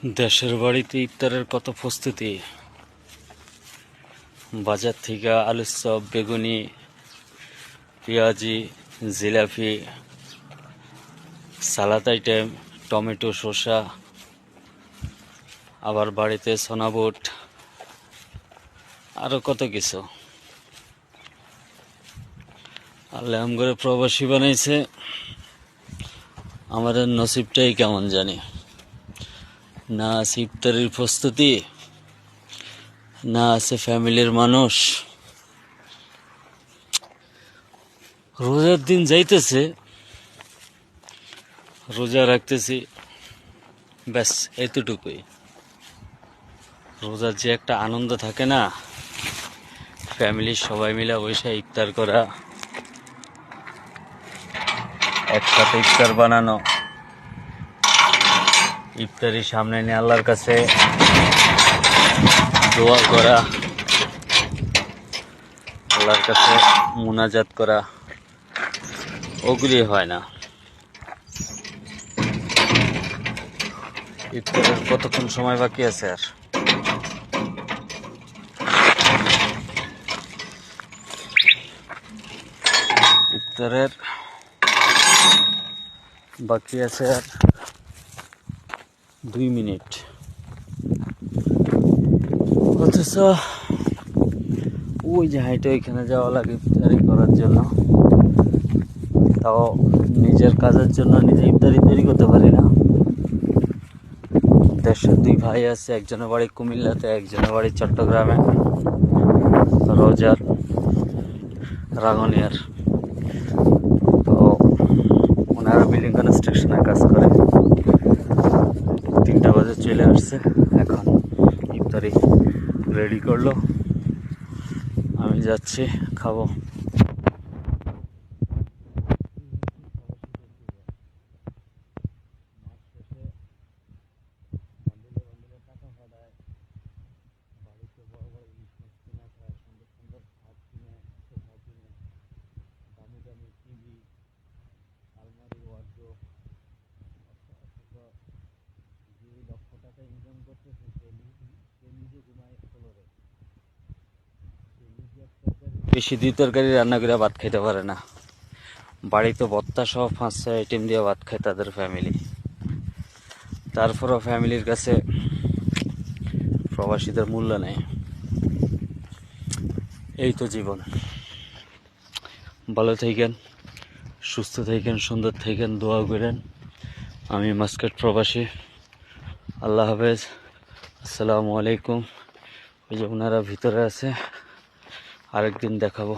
দেশের বাড়িতে ইফতারের কত প্রস্তুতি। বাজার থেকে আলুর চপ, বেগুনি, পেঁয়াজি, জিলাপি, সালাদ আইটেম, টমেটো, শসা, আবার বাড়িতে সোনা বুট, আরো কত কিছু। আল্লাহ আমগরে প্রবাসী বানাইছে, আমাদের নসিবটাই কেমন জানি। না আছে ইফতারের প্রস্তুতি, না আছে ফ্যামিলির মানুষ। রোজার দিন যাইতেছে, রোজা রাখতেছি, ব্যাস এতটুকুই। রোজার যে একটা আনন্দ থাকে না, ফ্যামিলির সবাই মিলে বসে ইফতার করা, একসাথে ইফতার বানানো, ইফতারি সামনে নিয়ে আল্লাহর কাছে দোয়া করা, আল্লাহর কাছে মুনাজাত করা, ওগুলি হয় না। ইফতারের কতক্ষণ সময় বাকি আছে আর? ইফতারের বাকি আছে আর 2 মিনিট। অথচ ওই যে হাইটে ওইখানে যাওয়া লাগে ইফতারি করার জন্য, তাও নিজের কাজের জন্য নিজে ইফতারি তৈরি করতে পারি না। দেশের 2 ভাই আছে, একজনের বাড়ি কুমিল্লাতে, একজনের বাড়ি চট্টগ্রামে, রোজার রাঙ্গুনিয়ার। তো ওনারা বিল্ডিং কনস্ট্রাকশনে কাজ করে। 3টা বাজে চলে আসছে, এখন ইফতারি রেডি করলো, আমি যাচ্ছি খাবো। বেশি 2 তরকারি রান্না করে ভাত খাইতে পারে না। বাড়িতে ভর্তা সহ 5-6 আইটেম দিয়ে ভাত খায় তাদের ফ্যামিলি। তারপরও ফ্যামিলির কাছে প্রবাসীদের মূল্য নেই। এই তো জীবন। ভালো থাকেন, সুস্থ থাকেন, সুন্দর থাকেন, দোয়া করেন। আমি মাস্কাট প্রবাসী। আল্লাহ হাফেজ, আসসালামু আলাইকুম। ওই যে ওনারা ভিতরে আছে, আরেকদিন দেখাবো।